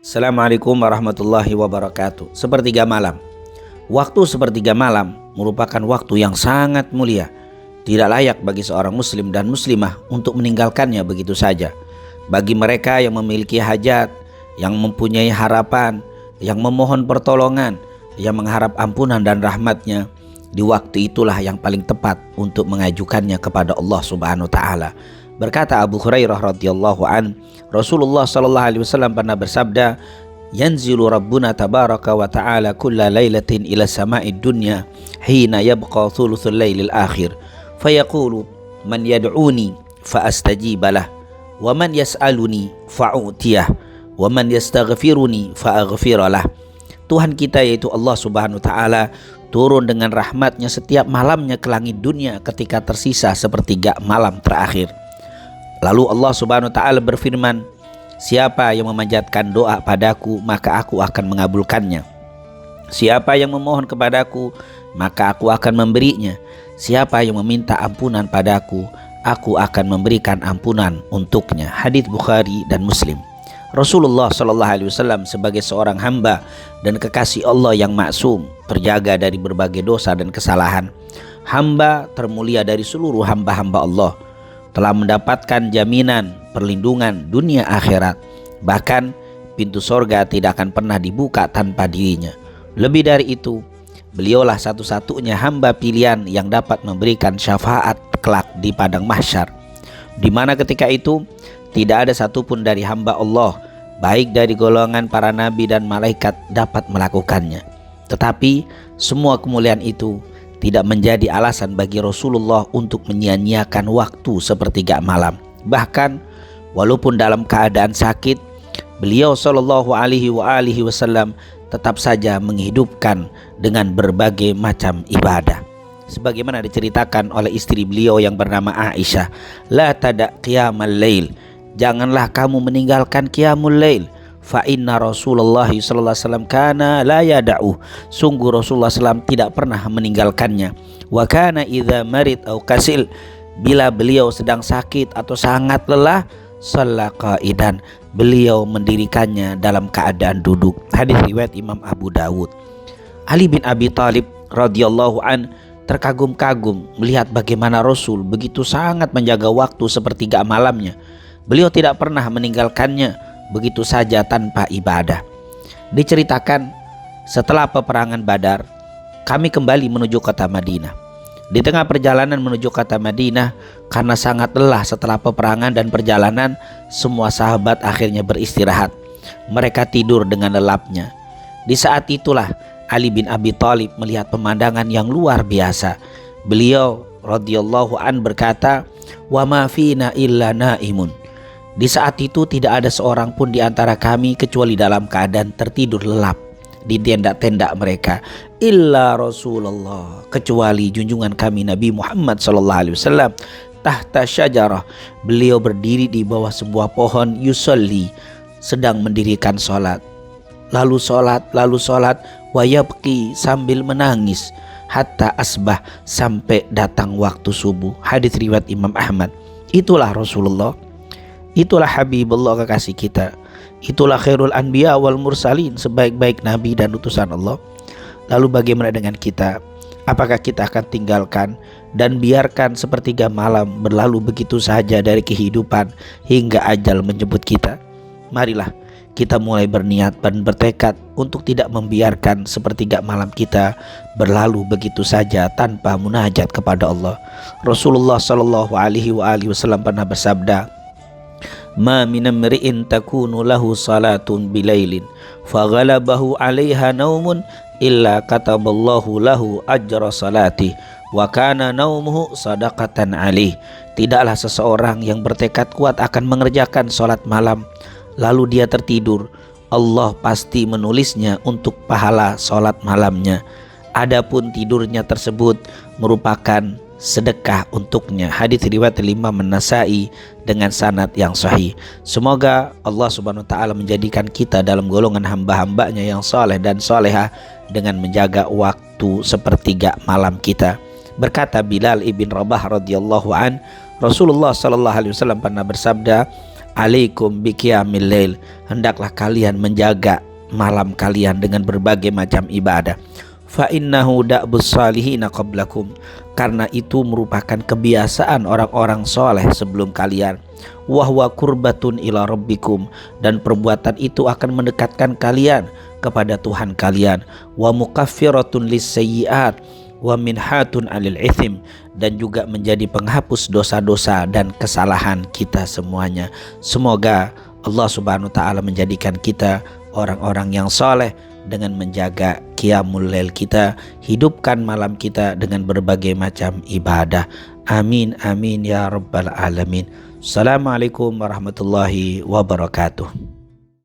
Assalamualaikum warahmatullahi wabarakatuh. Sepertiga malam. Waktu sepertiga malam merupakan waktu yang sangat mulia. Tidak layak bagi seorang muslim dan muslimah untuk meninggalkannya begitu saja. Bagi mereka yang memiliki hajat, yang mempunyai harapan, yang memohon pertolongan, yang mengharap ampunan dan rahmatnya, di waktu itulah yang paling tepat untuk mengajukannya kepada Allah Subhanahu wa taala. Berkata Abu Hurairah radhiyallahu an, Rasulullah sallallahu alaihi wasallam pernah bersabda, "Yanzilu Rabbuna tabaraka wa ta'ala kulla lailatin ila sama'id dunya hina yabqa thuluthul lailil akhir, fayaqulu man yad'uni fa astajiba lah, wa man yas'aluni fa'utiyah, wa man yastaghfiruni fa aghfira lah." Tuhan kita yaitu Allah Subhanahu wa taala turun dengan rahmatnya setiap malamnya ke langit dunia ketika tersisa sepertiga malam terakhir. Lalu Allah Subhanahu wa taala berfirman, "Siapa yang memanjatkan doa padaku, maka aku akan mengabulkannya. Siapa yang memohon kepadaku, maka aku akan memberinya. Siapa yang meminta ampunan padaku, aku akan memberikan ampunan untuknya." Hadits Bukhari dan Muslim. Rasulullah sallallahu alaihi wasallam sebagai seorang hamba dan kekasih Allah yang maksum, terjaga dari berbagai dosa dan kesalahan, hamba termulia dari seluruh hamba-hamba Allah, telah mendapatkan jaminan perlindungan dunia akhirat. Bahkan pintu sorga tidak akan pernah dibuka tanpa dirinya. Lebih dari itu, beliaulah satu-satunya hamba pilihan yang dapat memberikan syafaat kelak di padang mahsyar, di mana ketika itu tidak ada satupun dari hamba Allah, baik dari golongan para nabi dan malaikat, dapat melakukannya. Tetapi semua kemuliaan itu tidak menjadi alasan bagi Rasulullah untuk menyia-nyiakan waktu sepertiga malam. Bahkan walaupun dalam keadaan sakit, beliau sallallahu alaihi wasallam tetap saja menghidupkan dengan berbagai macam ibadah. Sebagaimana diceritakan oleh istri beliau yang bernama Aisyah, "La tada qiyamal lail." Janganlah kamu meninggalkan qiyamul lail. Fa inna Rasulullah sallallahu alaihi wasallam kana la yada'u. Sungguh Rasulullah SAW tidak pernah meninggalkannya. Wa kana idza marid au kasil. Bila beliau sedang sakit atau sangat lelah, shalla qa'idan. Beliau mendirikannya dalam keadaan duduk. Hadis riwayat Imam Abu Dawud. Ali bin Abi Thalib radhiyallahu an terkagum-kagum melihat bagaimana Rasul begitu sangat menjaga waktu sepertiga malamnya. Beliau tidak pernah meninggalkannya begitu saja tanpa ibadah. Diceritakan, setelah peperangan Badar, kami kembali menuju kota Madinah. Di tengah perjalanan menuju kota Madinah, karena sangat lelah setelah peperangan dan perjalanan, semua sahabat akhirnya beristirahat. Mereka tidur dengan lelapnya. Di saat itulah Ali bin Abi Thalib melihat pemandangan yang luar biasa. Beliau radhiyallahu an berkata, "Wa ma fina illa naimun." Di saat itu tidak ada seorang pun di antara kami kecuali dalam keadaan tertidur lelap di tenda-tenda mereka, illa Rasulullah, kecuali junjungan kami Nabi Muhammad sallallahu alaihi wasallam, tahta syajarah, beliau berdiri di bawah sebuah pohon, yusolli, sedang mendirikan sholat, lalu sholat, wayabki, sambil menangis, hatta asbah, sampai datang waktu subuh. Hadits riwayat Imam Ahmad. Itulah Rasulullah, itulah Habibullah, kekasih kita. Itulah khairul anbiya wal mursalin, sebaik-baik nabi dan utusan Allah. Lalu bagaimana dengan kita? Apakah kita akan tinggalkan dan biarkan sepertiga malam berlalu begitu saja dari kehidupan hingga ajal menjemput kita? Marilah kita mulai berniat dan bertekad untuk tidak membiarkan sepertiga malam kita berlalu begitu saja tanpa munajat kepada Allah. Rasulullah sallallahu alaihi wasallam pernah bersabda, "Ma min imri'in takunu lahu salatun bilailin faghalabahu 'alaiha naumun illa kataballahu lahu ajra salati wa kana naumuhu sadaqatan 'alaih." Tidaklah seseorang yang bertekad kuat akan mengerjakan salat malam lalu dia tertidur, Allah pasti menulisnya untuk pahala salat malamnya. Adapun tidurnya tersebut merupakan sedekah untuknya. Hadits riwayat Imam An-Nasa'i dengan sanad yang sahih. Semoga Allah Subhanahu wa taala menjadikan kita dalam golongan hamba-hambanya yang saleh dan salehah dengan menjaga waktu sepertiga malam kita. Berkata Bilal ibn Rabah radhiyallahu an, Rasulullah sallallahu alaihi wasallam pernah bersabda, alaikum biqiyamil lail, hendaklah kalian menjaga malam kalian dengan berbagai macam ibadah. Fa innahu da'bus salihina qablakum, karena itu merupakan kebiasaan orang-orang soleh sebelum kalian. Wahwa kurbatun ila rabbikum, dan perbuatan itu akan mendekatkan kalian kepada Tuhan kalian. Wa mukaffiratun lis-sayyi'at wa minhatun 'alil ithim, dan juga menjadi penghapus dosa-dosa dan kesalahan kita semuanya. Semoga Allah Subhanahu wa taala menjadikan kita orang-orang yang soleh dengan menjaga qiyamul lail kita, hidupkan malam kita dengan berbagai macam ibadah. Amin amin ya rabbal alamin. Assalamualaikum warahmatullahi wabarakatuh.